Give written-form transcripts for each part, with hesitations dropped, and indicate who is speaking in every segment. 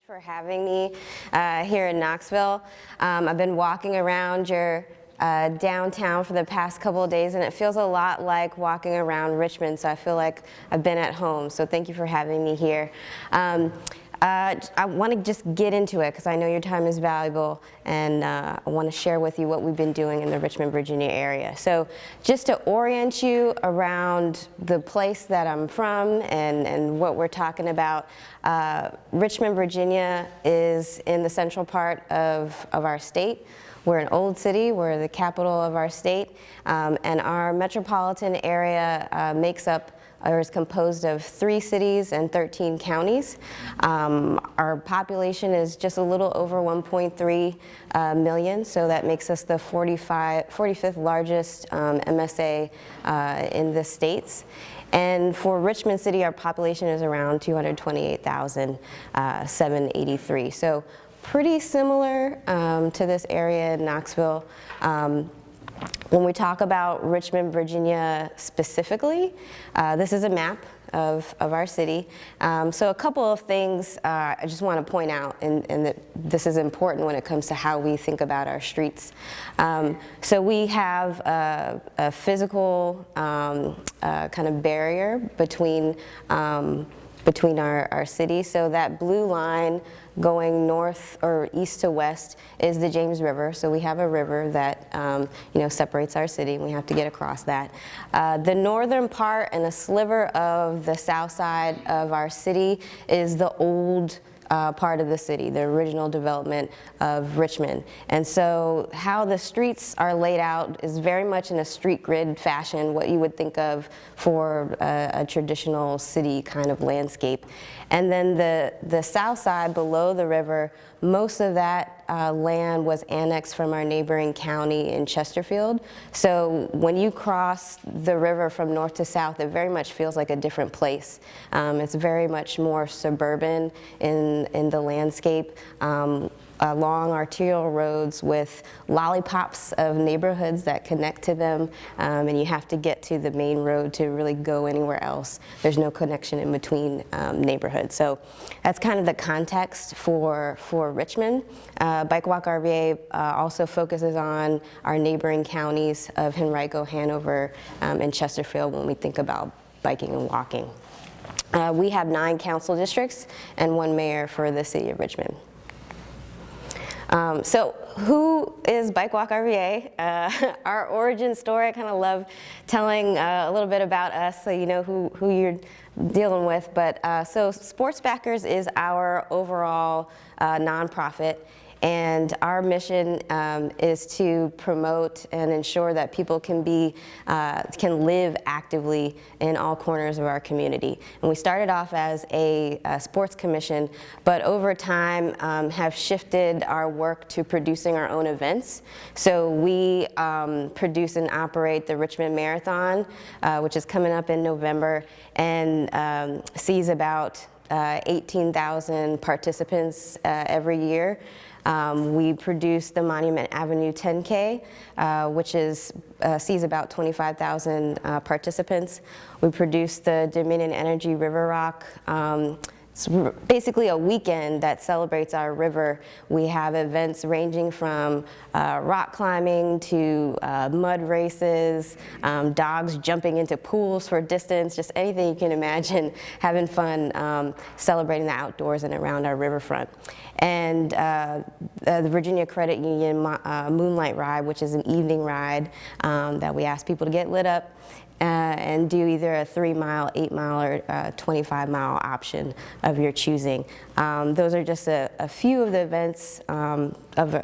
Speaker 1: for having me here in Knoxville. I've been walking around your downtown for the past couple of days, and it feels a lot like walking around Richmond, so I feel like I've been at home, so thank you for having me here. I want to just get into it because I know your time is valuable, and I want to share with you what we've been doing in the Richmond, Virginia area. So just to orient you around the place that I'm from and what we're talking about, Richmond, Virginia is in the central part of our state. We're an old city, we're the capital of our state, and our metropolitan area makes up or is composed of 3 cities and 13 counties. Our population is just a little over 1.3 million, so that makes us the 45th largest MSA in the states. And for Richmond City, our population is around 228,783. So pretty similar to this area in Knoxville. When we talk about Richmond, Virginia specifically, this is a map of our city. So a couple of things I just want to point out, and that this is important when it comes to how we think about our streets. So we have a physical kind of barrier between our city. So that blue line going north or east to west is the James River. So we have a river that separates our city, and we have to get across that. The northern part and a sliver of the south side of our city is the old part of the city, the original development of Richmond. And so how the streets are laid out is very much in a street grid fashion, what you would think of for a traditional city kind of landscape. And then the south side below the river, most of that land was annexed from our neighboring county in Chesterfield. So when you cross the river from north to south, it very much feels like a different place. It's very much more suburban in the landscape. Long arterial roads with lollipops of neighborhoods that connect to them, and you have to get to the main road to really go anywhere else. There's no connection in between neighborhoods. So that's kind of the context for Richmond. BikeWalk RVA also focuses on our neighboring counties of Henrico, Hanover, and Chesterfield when we think about biking and walking. We have 9 council districts and 1 mayor for the city of Richmond. So who is BikeWalk RVA? Our origin story, I kind of love telling a little bit about us so you know who you're dealing with. But so Sportsbackers is our overall nonprofit. And our mission is to promote and ensure that people can live actively in all corners of our community. And we started off as a sports commission, but over time have shifted our work to producing our own events. So we produce and operate the Richmond Marathon, which is coming up in November, and sees about 18,000 participants every year. We produce the Monument Avenue 10K, which sees about 25,000 participants. We produce the Dominion Energy River Rock. It's basically a weekend that celebrates our river. We have events ranging from rock climbing to mud races, dogs jumping into pools for distance, just anything you can imagine, having fun celebrating the outdoors and around our riverfront. And the Virginia Credit Union Moonlight Ride, which is an evening ride that we ask people to get lit up and do either a 3-mile, 8-mile, or 25-mile option of your choosing. Those are just a few of the events of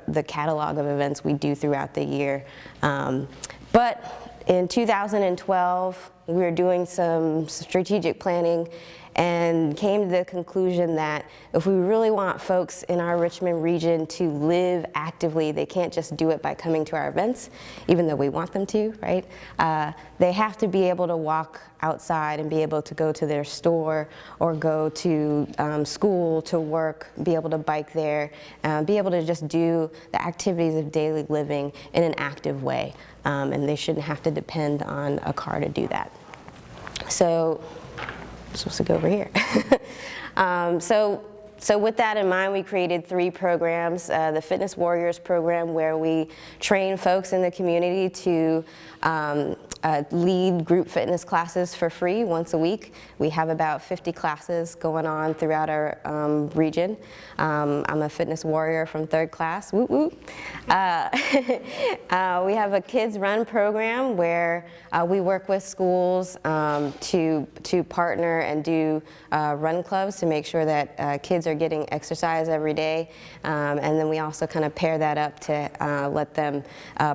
Speaker 1: the catalog of events we do throughout the year. But in 2012, we were doing some strategic planning and came to the conclusion that if we really want folks in our Richmond region to live actively, they can't just do it by coming to our events, even though we want them to, right? They have to be able to walk outside and be able to go to their store or go to school, to work, be able to bike there, be able to just do the activities of daily living in an active way. And they shouldn't have to depend on a car to do that. So I'm supposed to go over here. So So with that in mind, we created 3 programs. The Fitness Warriors program, where we train folks in the community to lead group fitness classes for free once a week. We have about 50 classes going on throughout our region. I'm a fitness warrior from 3rd class, woot woot. We have a kids run program where we work with schools to partner and do run clubs to make sure that kids are getting exercise every day. And then we also kind of pair that up to let them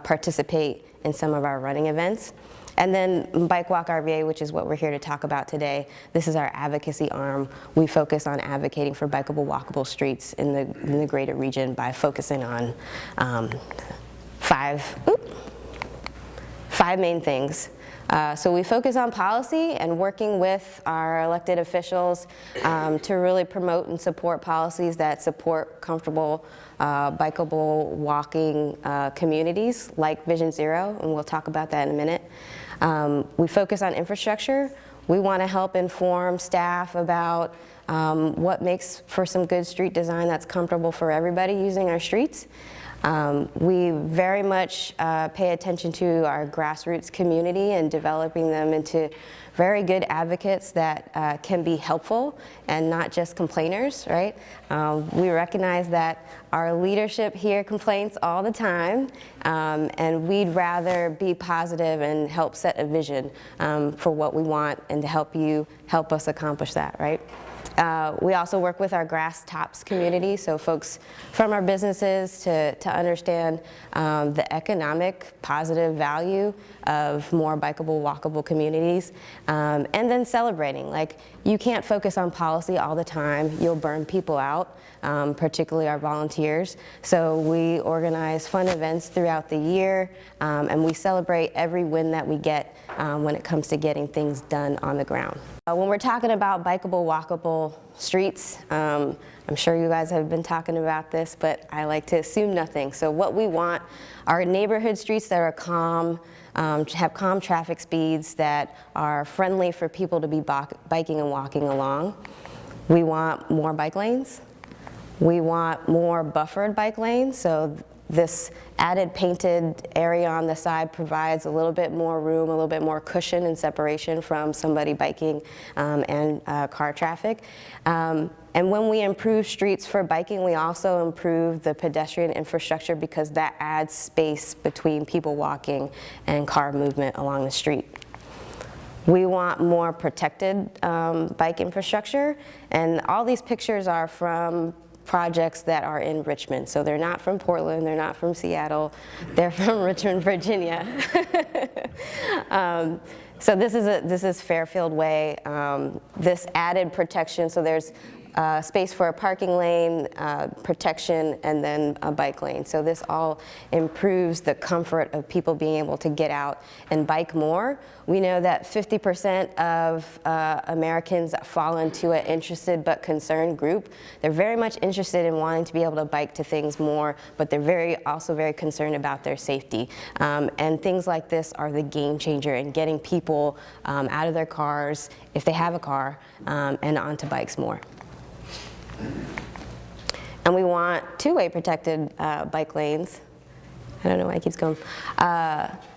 Speaker 1: participate in some of our running events. And then BikeWalk RVA, which is what we're here to talk about today. This is our advocacy arm. We focus on advocating for bikeable, walkable streets in the greater region by focusing on 5 main things. So we focus on policy and working with our elected officials to really promote and support policies that support comfortable, bikeable, walking communities like Vision Zero, and we'll talk about that in a minute. We focus on infrastructure. We want to help inform staff about what makes for some good street design that's comfortable for everybody using our streets. We very much pay attention to our grassroots community and developing them into very good advocates that can be helpful and not just complainers, right? We recognize that our leadership here complains all the time, and we'd rather be positive and help set a vision for what we want and to help us accomplish that, right? We also work with our grass tops community, so folks from our businesses to understand the economic positive value of more bikeable, walkable communities, and then celebrating. Like, you can't focus on policy all the time. You'll burn people out, particularly our volunteers. So we organize fun events throughout the year, and we celebrate every win that we get when it comes to getting things done on the ground. When we're talking about bikeable, walkable streets, I'm sure you guys have been talking about this, but I like to assume nothing. So what we want are neighborhood streets that are calm, have calm traffic speeds, that are friendly for people to be biking and walking along. We want more bike lanes. We want more buffered bike lanes, so this added painted area on the side provides a little bit more room, a little bit more cushion and separation from somebody biking and car traffic. And when we improve streets for biking, we also improve the pedestrian infrastructure, because that adds space between people walking and car movement along the street. We want more protected bike infrastructure, and all these pictures are from projects that are in Richmond. So they're not from Portland, they're not from Seattle, they're from Richmond, Virginia. So this is Fairfield Way. This added protection, so there's space for a parking lane, protection, and then a bike lane. So this all improves the comfort of people being able to get out and bike more. We know that 50% of Americans fall into an interested but concerned group. They're very much interested in wanting to be able to bike to things more, but they're also very concerned about their safety. And things like this are the game changer in getting people out of their cars, if they have a car, and onto bikes more. And we want two-way protected bike lanes. I don't know why it keeps going.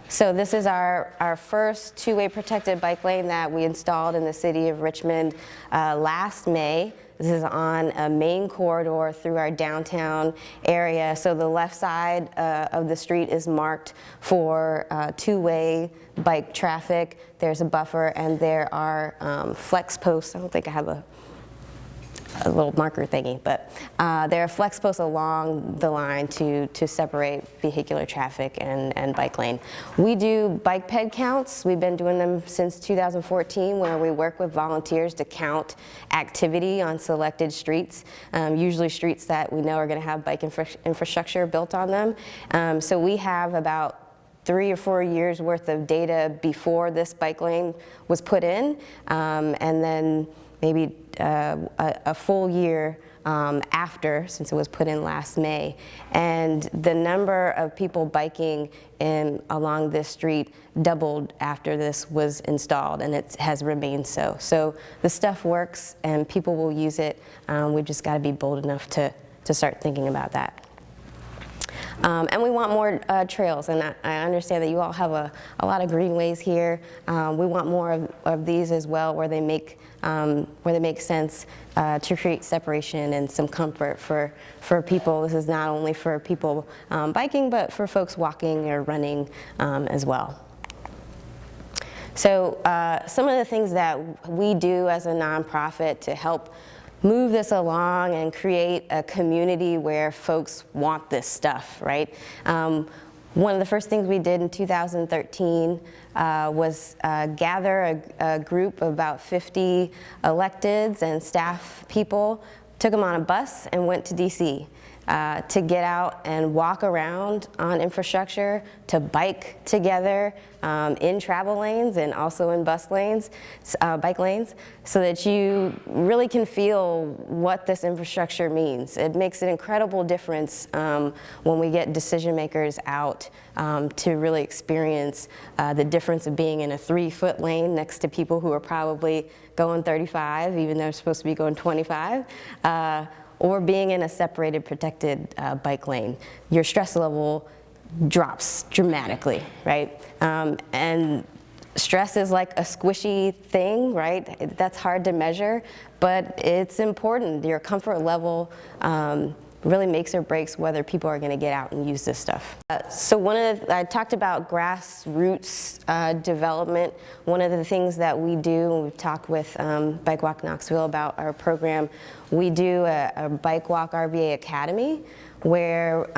Speaker 1: So this is our first two-way protected bike lane that we installed in the city of Richmond last May. This is on a main corridor through our downtown area. So the left side of the street is marked for two-way bike traffic. There's a buffer, and there are flex posts. I don't think I have a little marker thingy, but there are flex posts along the line to separate vehicular traffic and bike lane. We do bike ped counts. We've been doing them since 2014, where we work with volunteers to count activity on selected streets, usually streets that we know are going to have bike infrastructure built on them. So we have about 3 or 4 years worth of data before this bike lane was put in, and then maybe a full year since it was put in last May. And the number of people biking along this street doubled after this was installed, and it has remained so. So the stuff works and people will use it. We've just got to be bold enough to start thinking about that. And we want more trails, and I understand that you all have a lot of greenways here. We want more of these as well, where they make sense to create separation and some comfort for people. This is not only for people biking, but for folks walking or running as well. So some of the things that we do as a nonprofit to help move this along and create a community where folks want this stuff, right? One of the first things we did in 2013 was gather a group of about 50 electeds and staff people, took them on a bus and went to DC to get out and walk around on infrastructure, to bike together in travel lanes and also in bus lanes, bike lanes, so that you really can feel what this infrastructure means. It makes an incredible difference when we get decision makers out to really experience the difference of being in a 3-foot lane next to people who are probably going 35, even though they're supposed to be going 25. Or being in a separated, protected bike lane. Your stress level drops dramatically, right? And stress is like a squishy thing, right? That's hard to measure, but it's important. Your comfort level really makes or breaks whether people are going to get out and use this stuff. So I talked about grassroots development. One of the things that we do, and we've talked with BikeWalk Knoxville about our program, we do a BikeWalk RVA Academy where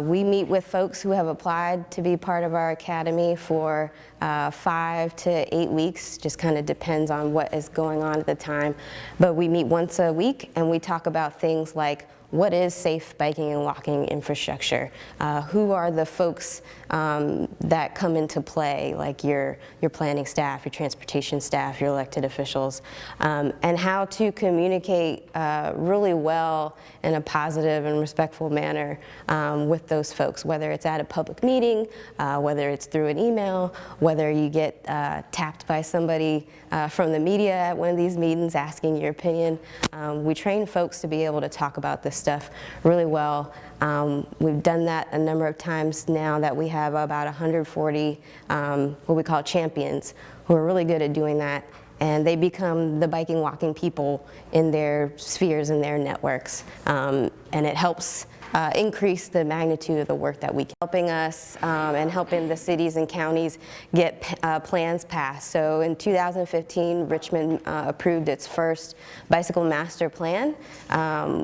Speaker 1: we meet with folks who have applied to be part of our academy for 5 to 8 weeks, just kind of depends on what is going on at the time. But we meet once a week and we talk about things like, what is safe biking and walking infrastructure? Who are the folks that come into play, like your planning staff, your transportation staff, your elected officials, and how to communicate really well in a positive and respectful manner with those folks, whether it's at a public meeting, whether it's through an email, whether you get tapped by somebody from the media at one of these meetings asking your opinion. We train folks to be able to talk about this stuff really well. We've done that a number of times now that we have about 140 what we call champions who are really good at doing that, and they become the biking, walking people in their spheres and their networks, and it helps increase the magnitude of the work that we can. Helping us and helping the cities and counties get plans passed. So in 2015, Richmond approved its first bicycle master plan,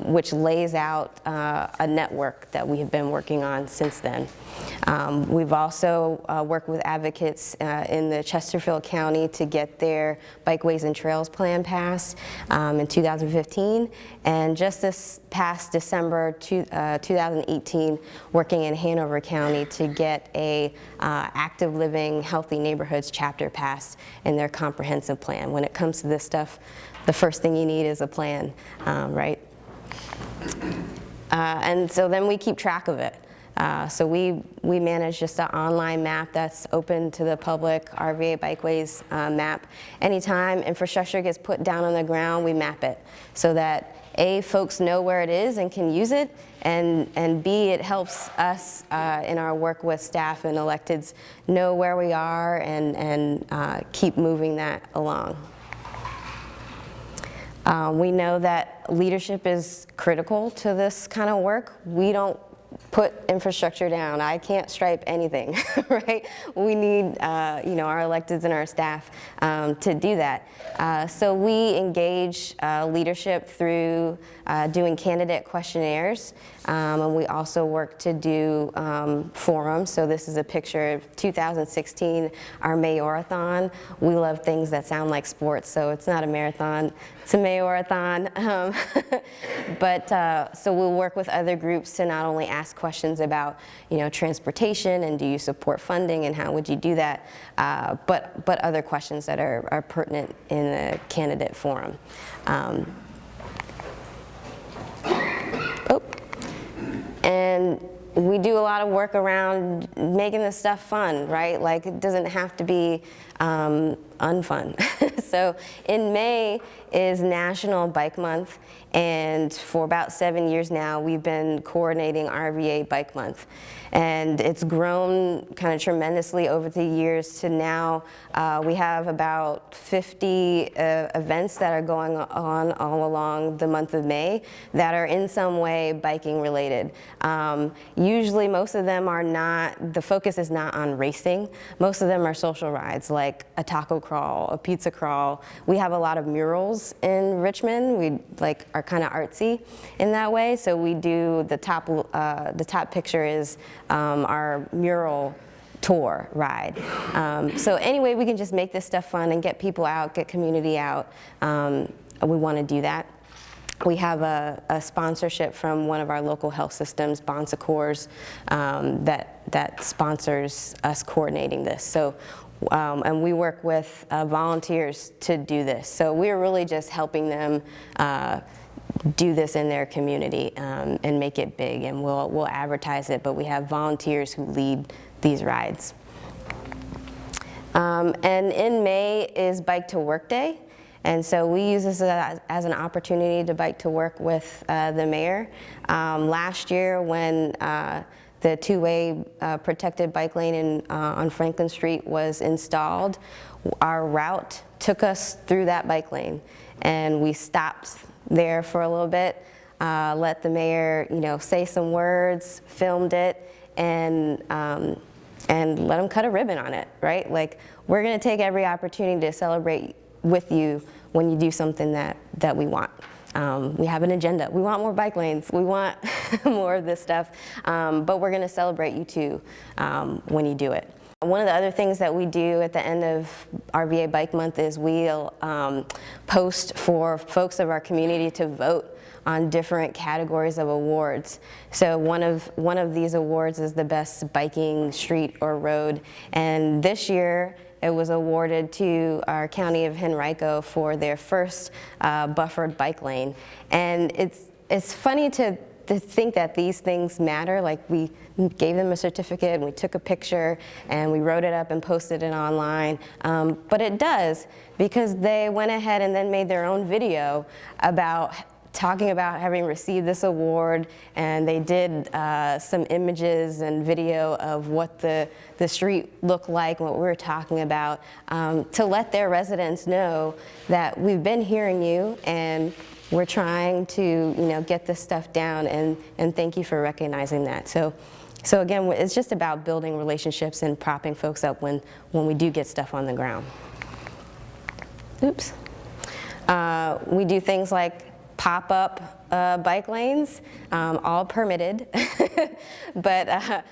Speaker 1: which lays out a network that we have been working on since then. We've also worked with advocates in the Chesterfield County to get their Bikeways and Trails plan passed in 2015, and just this past December 2018, working in Hanover County to get a active living, healthy neighborhoods chapter passed in their comprehensive plan. When it comes to this stuff, the first thing you need is a plan, right? And so then we keep track of it. So we manage just an online map that's open to the public, RVA Bikeways map. Anytime infrastructure gets put down on the ground, we map it so that A, folks know where it is and can use it, and B, it helps us in our work with staff and electeds know where we are and keep moving that along. We know that leadership is critical to this kind of work. We don't put infrastructure down. I can't stripe anything, right? We need, our electeds and our staff to do that. So we engage leadership through doing candidate questionnaires, and we also work to do forums. So this is a picture of 2016, our Mayorathon. We love things that sound like sports, so it's not a marathon, it's a Mayorathon. So we'll work with other groups to not only ask questions about, transportation and do you support funding and how would you do that, but other questions that are pertinent in a candidate forum. And we do a lot of work around making this stuff fun, right? Like, it doesn't have to be unfun. So in May is National Bike Month, and for about 7 years now, we've been coordinating RVA Bike Month. And it's grown kind of tremendously over the years to now we have about 50 events that are going on all along the month of May that are in some way biking related. Usually most of them are not, the focus is not on racing. Most of them are social rides, like a taco crawl, a pizza crawl. We have a lot of murals in Richmond. We are kind of artsy in that way. So we do the top picture is our mural tour ride. So anyway, we can just make this stuff fun and get people out, get community out. We want to do that. We have a sponsorship from one of our local health systems, Bon Secours, that sponsors us coordinating this. So, and we work with volunteers to do this. So we're really just helping them do this in their community and make it big, and we'll advertise it, but we have volunteers who lead these rides. And in May is Bike to Work Day, and so we use this as an opportunity to bike to work with the mayor. Last year when the two-way protected bike lane on Franklin Street was installed, our route took us through that bike lane, and we stopped there for a little bit, let the mayor, say some words, filmed it, and let him cut a ribbon on it, right? Like, we're gonna take every opportunity to celebrate with you when you do something that we want. We have an agenda. We want more bike lanes. We want more of this stuff, but we're gonna celebrate you too when you do it. One of the other things that we do at the end of RVA Bike Month is we'll post for folks of our community to vote on different categories of awards. So one of these awards is the best biking street or road, and this year it was awarded to our county of Henrico for their first buffered bike lane. And it's funny to think that these things matter. Like, we gave them a certificate and we took a picture and we wrote it up and posted it online. But it does, because they went ahead and then made their own video about talking about having received this award, and they did some images and video of what the street looked like, what we were talking about, to let their residents know that we've been hearing you and we're trying to get this stuff down, and thank you for recognizing that. So again, it's just about building relationships and propping folks up when we do get stuff on the ground. Oops. We do things like pop-up bike lanes, all permitted, but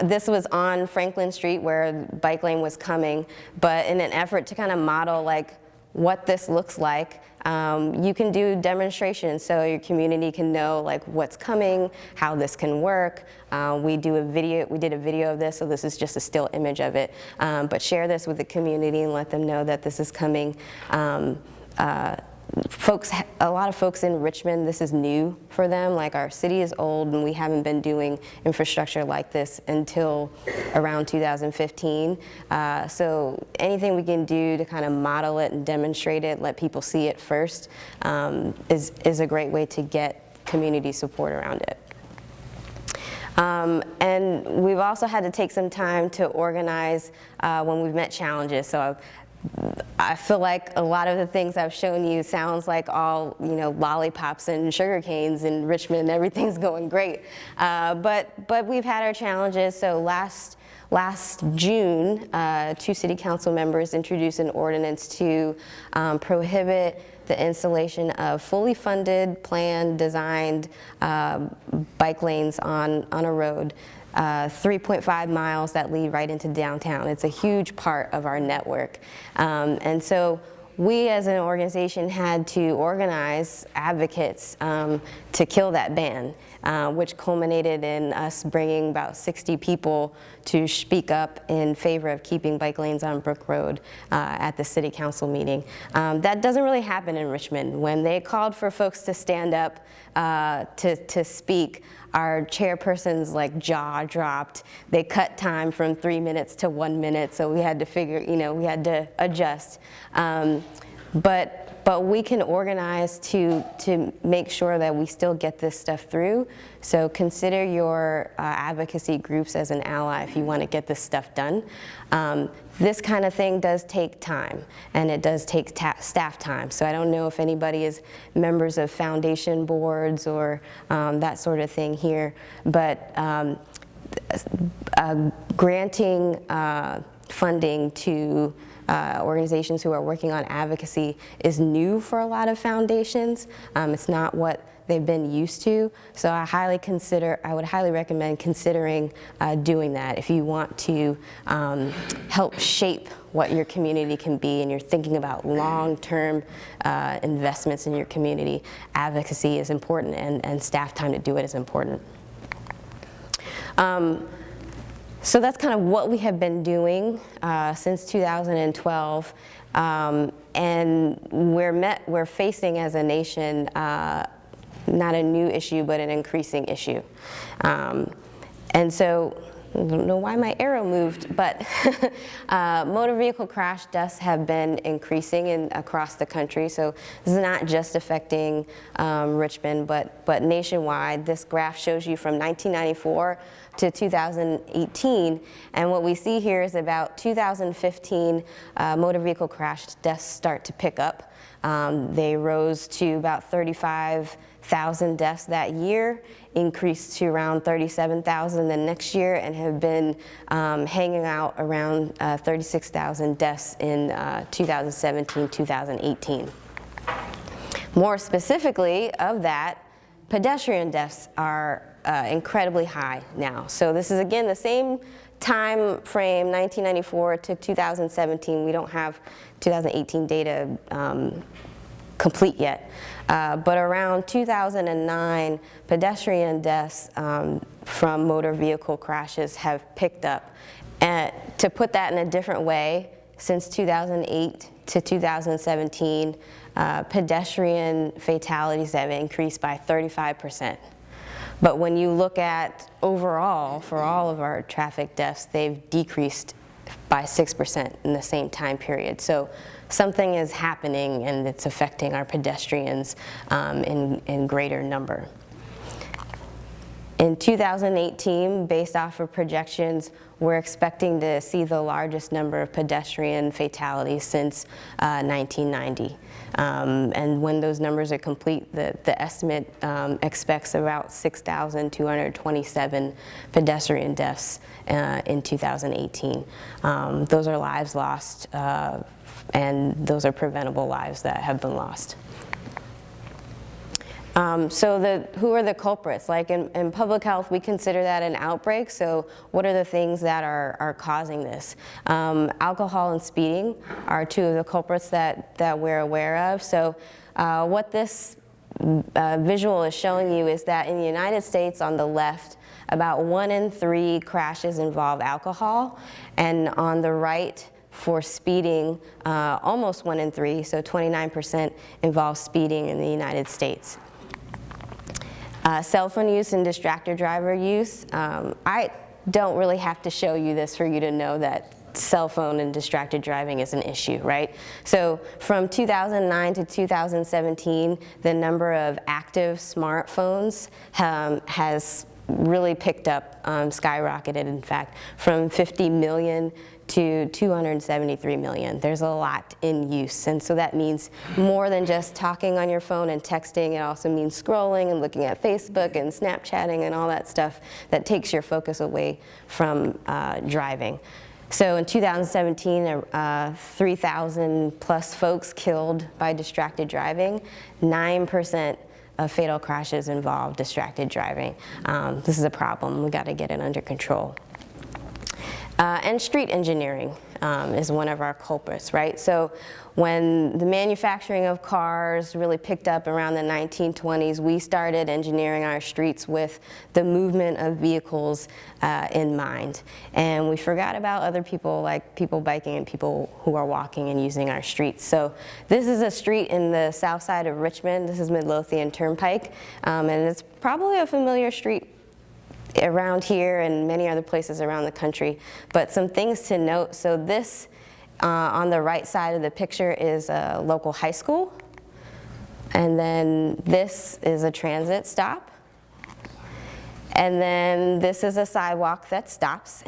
Speaker 1: this was on Franklin Street where the bike lane was coming, but in an effort to kind of model like what this looks like, you can do demonstrations so your community can know like what's coming, how this can work. We did a video of this, so this is just a still image of it, but share this with the community and let them know that this is coming. A lot of folks in Richmond, this is new for them. Like, our city is old and we haven't been doing infrastructure like this until around 2015. So anything we can do to kind of model it and demonstrate it, let people see it first, is a great way to get community support around it. And we've also had to take some time to organize when we've met challenges. So I feel like a lot of the things I've shown you sounds like all, lollipops and sugar canes in Richmond, everything's going great. But we've had our challenges. So last June, 2 city council members introduced an ordinance to prohibit the installation of fully funded, planned, designed bike lanes on a road. 3.5 miles that lead right into downtown. It's a huge part of our network. And so we as an organization had to organize advocates to kill that ban, which culminated in us bringing about 60 people to speak up in favor of keeping bike lanes on Brook Road at the city council meeting. That doesn't really happen in Richmond. When they called for folks to stand up to speak, our chairperson's like jaw dropped. They cut time from 3 minutes to 1 minute, so we had to figure, we had to adjust. But we can organize to make sure that we still get this stuff through. So consider your advocacy groups as an ally if you want to get this stuff done. This kind of thing does take time, and it does take staff time. So I don't know if anybody is members of foundation boards or that sort of thing here, but granting funding to organizations who are working on advocacy is new for a lot of foundations. It's not what they've been used to, so I would highly recommend considering doing that if you want to help shape what your community can be and you're thinking about long-term investments in your community. Advocacy is important, and staff time to do it is important. So that's kind of what we have been doing since 2012, and we're facing as a nation not a new issue, but an increasing issue. And so, I don't know why my arrow moved, but motor vehicle crash deaths have been increasing across the country. So this is not just affecting Richmond, but nationwide. This graph shows you from 1994 to 2018, and what we see here is about 2015 motor vehicle crash deaths start to pick up. They rose to about 35,000 deaths that year, increased to around 37,000 the next year, and have been hanging out around 36,000 deaths in 2017, 2018. More specifically of that, pedestrian deaths are incredibly high now. So this is again the same time frame, 1994 to 2017. We don't have 2018 data complete yet. But around 2009, pedestrian deaths from motor vehicle crashes have picked up. And to put that in a different way, since 2008 to 2017, pedestrian fatalities have increased by 35%. But when you look at overall, for all of our traffic deaths, they've decreased by 6% in the same time period. So something is happening, and it's affecting our pedestrians in greater number. In 2018, based off of projections, we're expecting to see the largest number of pedestrian fatalities since 1990. And when those numbers are complete, the estimate expects about 6,227 pedestrian deaths in 2018. Those are lives lost, and those are preventable lives that have been lost. So who are the culprits? Like in public health, we consider that an outbreak. So what are the things that are causing this? Alcohol and speeding are two of the culprits that we're aware of. So what this visual is showing you is that in the United States, on the left, about 1 in 3 crashes involve alcohol, and on the right, for speeding, almost 1 in 3, so 29% involves speeding in the United States. Cell phone use and distracted driver use. I don't really have to show you this for you to know that cell phone and distracted driving is an issue, right? So from 2009 to 2017, the number of active smartphones has really picked up, skyrocketed in fact, from 50 million to 273 million. There's a lot in use, and so that means more than just talking on your phone and texting. It also means scrolling and looking at Facebook and Snapchatting and all that stuff that takes your focus away from driving. So in 2017, 3,000 plus folks killed by distracted driving. 9% of fatal crashes involve distracted driving. This is a problem. We got to get it under control. And street engineering is one of our culprits, right? So when the manufacturing of cars really picked up around the 1920s, we started engineering our streets with the movement of vehicles in mind. And we forgot about other people, like people biking and people who are walking and using our streets. So this is a street in the south side of Richmond. This is Midlothian Turnpike, and it's probably a familiar street around here and many other places around the country. But some things to note, so this on the right side of the picture is a local high school, and then this is a transit stop, and then this is a sidewalk that stops.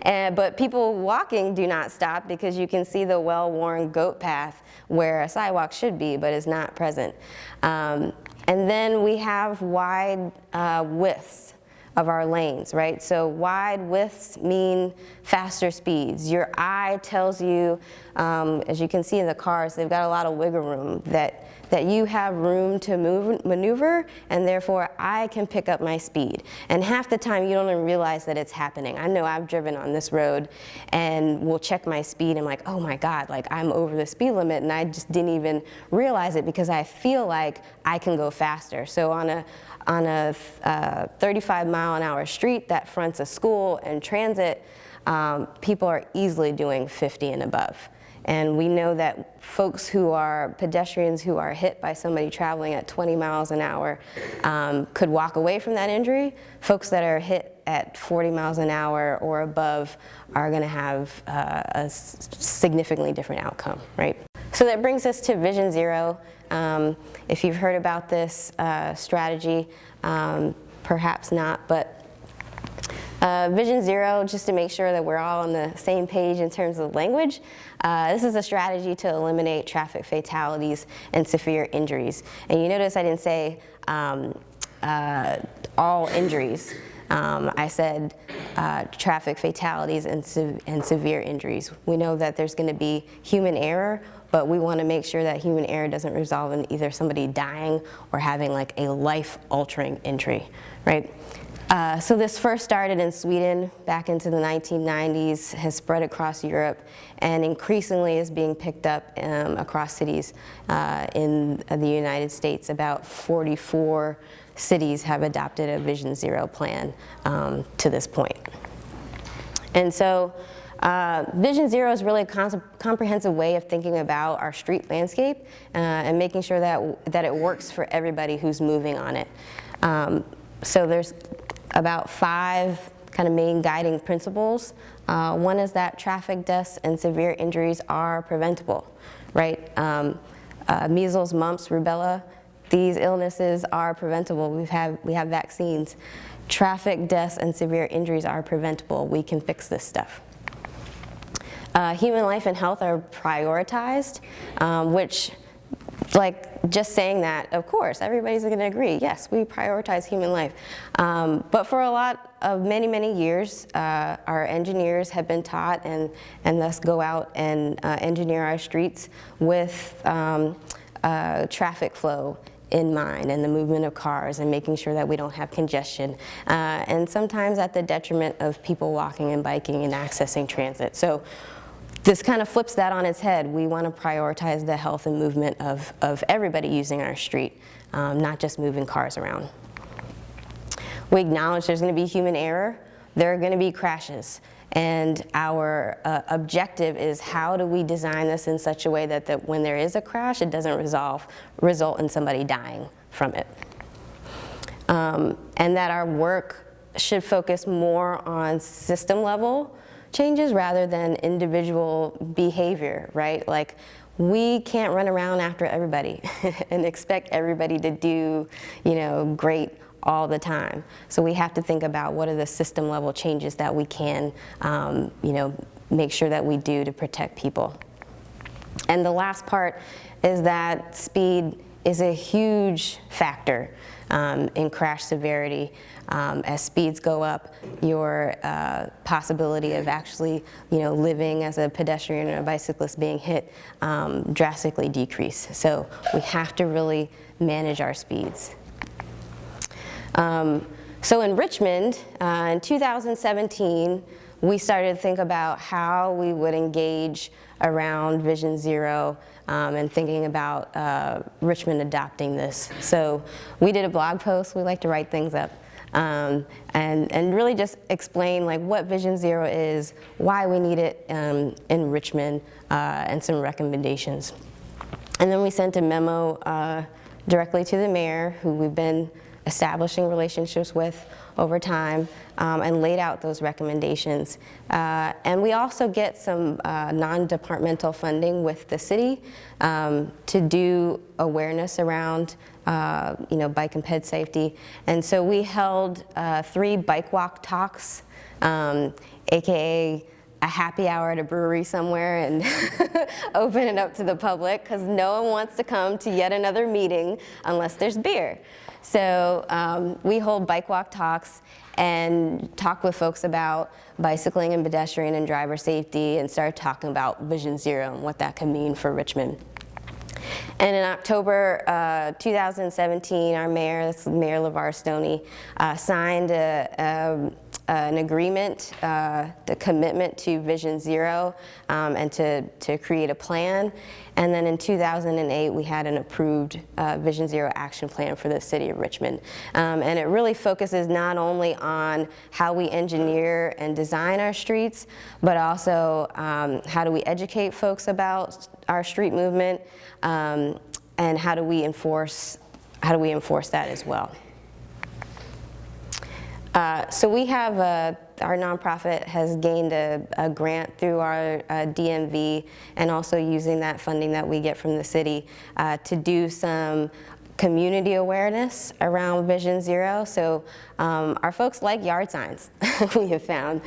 Speaker 1: But people walking do not stop because you can see the well-worn goat path where a sidewalk should be but is not present. And then we have wide widths of our lanes, right? So wide widths mean faster speeds. Your eye tells you, as you can see in the cars, they've got a lot of wiggle room, that you have room to maneuver, and therefore I can pick up my speed. And half the time you don't even realize that it's happening. I know I've driven on this road and will check my speed and I'm like, oh my God, like I'm over the speed limit, and I just didn't even realize it because I feel like I can go faster. So on a 35-mile-an-hour street that fronts a school and transit, people are easily doing 50 and above. And we know that folks who are pedestrians who are hit by somebody traveling at 20 miles an hour could walk away from that injury. Folks that are hit at 40 miles an hour or above are going to have a significantly different outcome, right? So that brings us to Vision Zero. If you've heard about this strategy, perhaps not, but Vision Zero, just to make sure that we're all on the same page in terms of language, this is a strategy to eliminate traffic fatalities and severe injuries. And you notice I didn't say all injuries. I said traffic fatalities and severe injuries. We know that there's going to be human error, but we want to make sure that human error doesn't result in either somebody dying or having like a life-altering injury, right? So this first started in Sweden back into the 1990s, has spread across Europe, and increasingly is being picked up across cities in the United States. About 44 cities have adopted a Vision Zero plan to this point. And so Vision Zero is really a comprehensive way of thinking about our street landscape and making sure that it works for everybody who's moving on it. So there's about 5 kind of main guiding principles. One is that traffic deaths and severe injuries are preventable, right? Measles, mumps, rubella, these illnesses are preventable. We have vaccines. Traffic deaths and severe injuries are preventable. We can fix this stuff. Human life and health are prioritized, which, like just saying that, of course, everybody's going to agree. Yes, we prioritize human life. But for a lot of many years, our engineers have been taught and thus go out and engineer our streets with traffic flow in mind and the movement of cars and making sure that we don't have congestion, and sometimes at the detriment of people walking and biking and accessing transit. So this kind of flips that on its head. We want to prioritize the health and movement of everybody using our street, not just moving cars around. We acknowledge there's going to be human error. There are going to be crashes. And our objective is how do we design this in such a way that when there is a crash, it doesn't result in somebody dying from it. And that our work should focus more on system level changes rather than individual behavior, right? Like, we can't run around after everybody and expect everybody to do, great all the time. So we have to think about what are the system level changes that we can, make sure that we do to protect people. And the last part is that speed is a huge factor in crash severity. As speeds go up, your possibility of actually, living as a pedestrian or a bicyclist being hit drastically decrease. So we have to really manage our speeds. So in Richmond, in 2017, we started to think about how we would engage around Vision Zero and thinking about Richmond adopting this. So we did a blog post. We like to write things up. And really just explain like what Vision Zero is, why we need it in Richmond, and some recommendations. And then we sent a memo directly to the mayor, who we've been establishing relationships with over time, and laid out those recommendations. And we also get some non-departmental funding with the city to do awareness around bike and ped safety. And so we held 3 bike walk talks, AKA a happy hour at a brewery somewhere, and open it up to the public, because no one wants to come to yet another meeting unless there's beer. So we hold bike walk talks and talk with folks about bicycling and pedestrian and driver safety, and start talking about Vision Zero and what that could mean for Richmond. And in October 2017, our mayor, that's Mayor LeVar Stoney, signed an agreement, the commitment to Vision Zero, and to create a plan. And then in 2008, we had an approved Vision Zero action plan for the city of Richmond. And it really focuses not only on how we engineer and design our streets, but also how do we educate folks about our street movement, and how do we enforce that as well. So we have our nonprofit has gained a grant through our DMV, and also using that funding that we get from the city to do some community awareness around Vision Zero. So our folks like yard signs, we have found.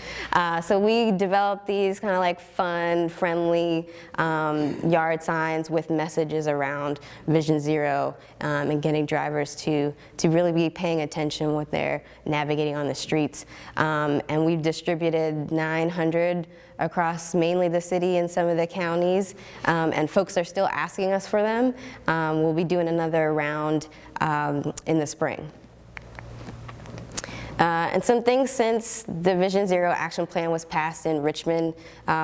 Speaker 1: So we developed these kind of like fun, friendly yard signs with messages around Vision Zero, and getting drivers to really be paying attention when they're navigating on the streets. And we've distributed 900 across mainly the city and some of the counties, and folks are still asking us for them. We'll be doing another round in the spring. And some things since the Vision Zero action plan was passed in Richmond.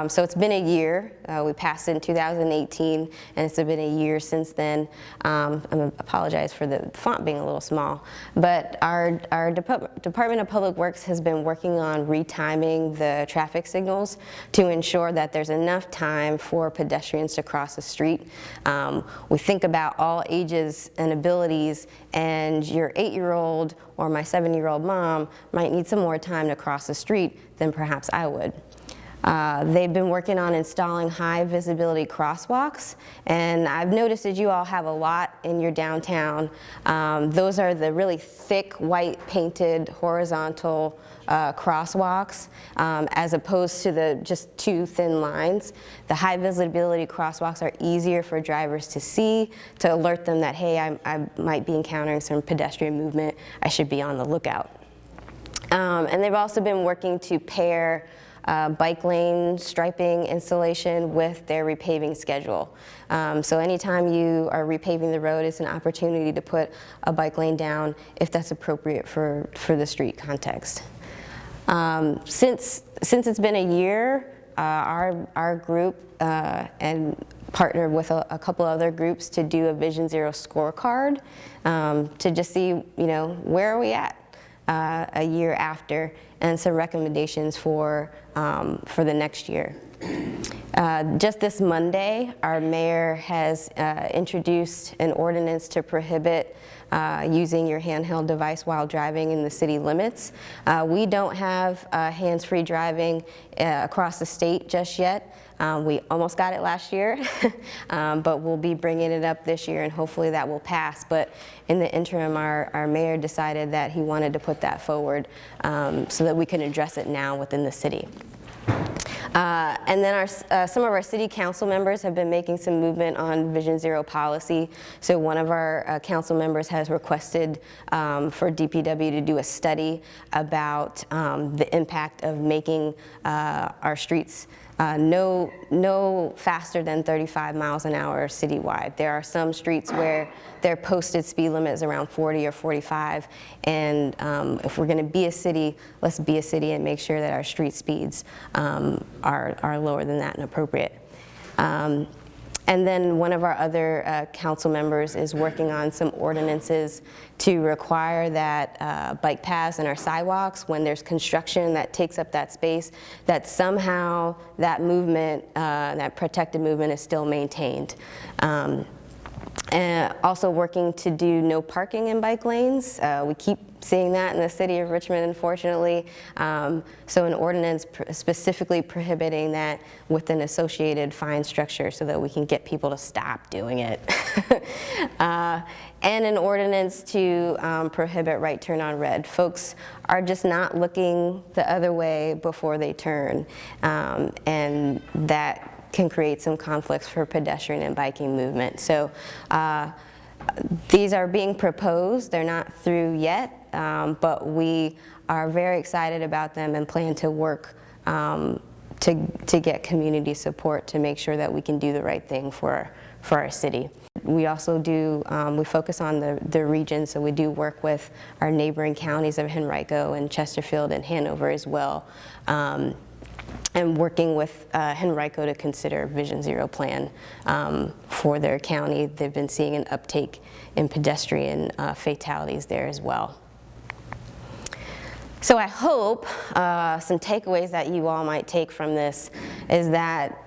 Speaker 1: So it's been a year. We passed it in 2018, and it's been a year since then. I apologize for the font being a little small. But our Department of Public Works has been working on retiming the traffic signals to ensure that there's enough time for pedestrians to cross the street. We think about all ages and abilities, and your 8-year-old or my 7-year-old mom might need some more time to cross the street than perhaps I would. They've been working on installing high visibility crosswalks, and I've noticed that you all have a lot in your downtown. Those are the really thick white painted horizontal crosswalks, as opposed to the just 2 thin lines. The high visibility crosswalks are easier for drivers to see, to alert them that, hey, I might be encountering some pedestrian movement, I should be on the lookout. And they've also been working to pair bike lane striping installation with their repaving schedule. So anytime you are repaving the road, it's an opportunity to put a bike lane down if that's appropriate for the street context. Since it's been a year, our group and partnered with a couple other groups to do a Vision Zero scorecard, to just see, where are we at a year after, and some recommendations for the next year. Just this Monday, our mayor has introduced an ordinance to prohibit using your handheld device while driving in the city limits. We don't have hands-free driving across the state just yet. We almost got it last year, but we'll be bringing it up this year, and hopefully that will pass. But in the interim, our mayor decided that he wanted to put that forward so that we can address it now within the city. And then some of our city council members have been making some movement on Vision Zero policy. So one of our council members has requested for DPW to do a study about the impact of making our streets no faster than 35 miles an hour citywide. There are some streets where their posted speed limit is around 40 or 45, and if we're going to be a city, let's be a city and make sure that our street speeds are lower than that and appropriate. And then one of our other council members is working on some ordinances to require that bike paths and our sidewalks, when there's construction that takes up that space, that somehow that movement, that protected movement is still maintained. Also working to do no parking in bike lanes. We keep seeing that in the city of Richmond, unfortunately. So an ordinance specifically prohibiting that with an associated fine structure so that we can get people to stop doing it. And an ordinance to prohibit right turn on red. Folks are just not looking the other way before they turn, and that can create some conflicts for pedestrian and biking movement. So these are being proposed. They're not through yet, but we are very excited about them and plan to work to get community support to make sure that we can do the right thing for our city. We also do, we focus on the region, so we do work with our neighboring counties of Henrico and Chesterfield and Hanover as well. And working with Henrico to consider a Vision Zero plan for their county. They've been seeing an uptake in pedestrian fatalities there as well. So I hope some takeaways that you all might take from this is that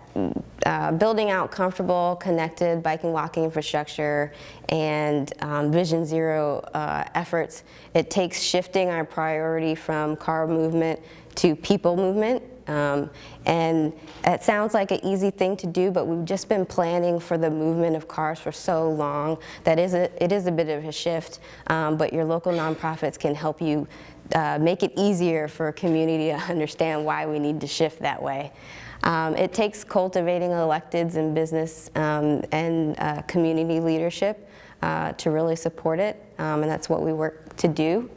Speaker 1: building out comfortable, connected bike and walking infrastructure and Vision Zero efforts, it takes shifting our priority from car movement to people movement. And it sounds like an easy thing to do, but we've just been planning for the movement of cars for so long that it is a bit of a shift, but your local nonprofits can help you make it easier for a community to understand why we need to shift that way. It takes cultivating electeds and business and community leadership to really support it, and that's what we work to do.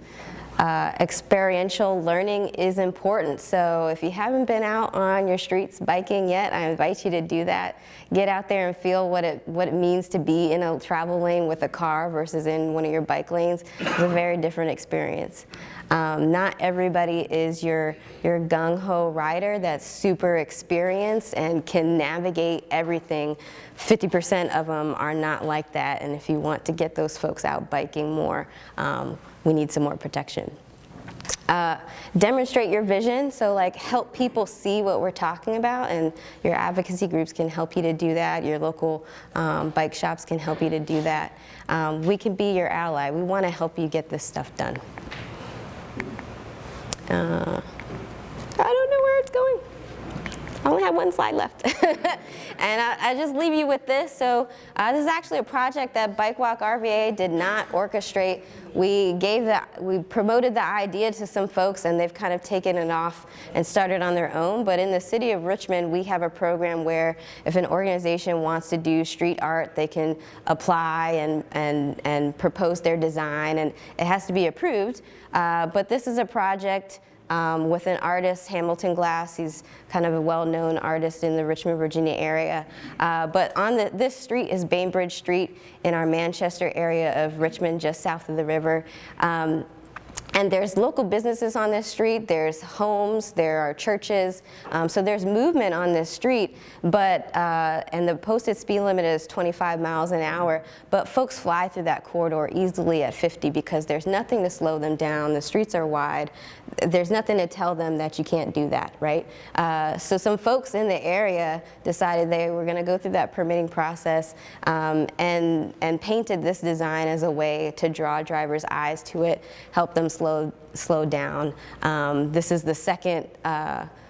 Speaker 1: Experiential learning is important, so if you haven't been out on your streets biking yet, I invite you to do that. Get out there and feel what it means to be in a travel lane with a car versus in one of your bike lanes. It's a very different experience. Not everybody is your gung-ho rider that's super experienced and can navigate everything. 50% of them are not like that, and if you want to get those folks out biking more, we need some more protection. Demonstrate your vision, so like help people see what we're talking about, and your advocacy groups can help you to do that. Your local bike shops can help you to do that. We can be your ally. We want to help you get this stuff done. I don't know where it's going. I only have one slide left. And I just leave you with this. So this is actually a project that BikeWalk RVA did not orchestrate. We promoted the idea to some folks, and they've kind of taken it off and started on their own. But in the city of Richmond, we have a program where if an organization wants to do street art, they can apply and propose their design, and it has to be approved. But this is a project with an artist, Hamilton Glass. He's kind of a well-known artist in the Richmond, Virginia area. But on this street is Bainbridge Street in our Manchester area of Richmond, just south of the river. And there's local businesses on this street, there's homes, there are churches, so there's movement on this street, but, and the posted speed limit is 25 miles an hour, but folks fly through that corridor easily at 50 because there's nothing to slow them down, the streets are wide, there's nothing to tell them that you can't do that, right? So some folks in the area decided they were gonna go through that permitting process and painted this design as a way to draw drivers' eyes to it, help them slow down. This is the second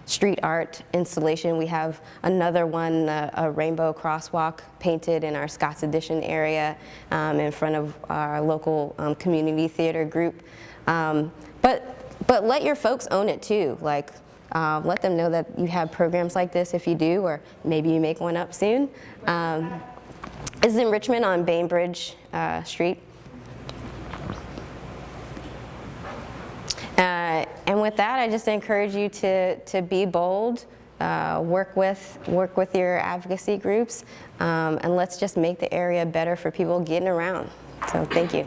Speaker 1: street art installation. We have another one, a rainbow crosswalk painted in our Scott's Addition area in front of our local community theater group. But let your folks own it too. Like, let them know that you have programs like this if you do, or maybe you make one up soon. This is in Richmond on Bainbridge Street. And with that, I just encourage you to be bold, work with your advocacy groups, and let's just make the area better for people getting around. So thank you.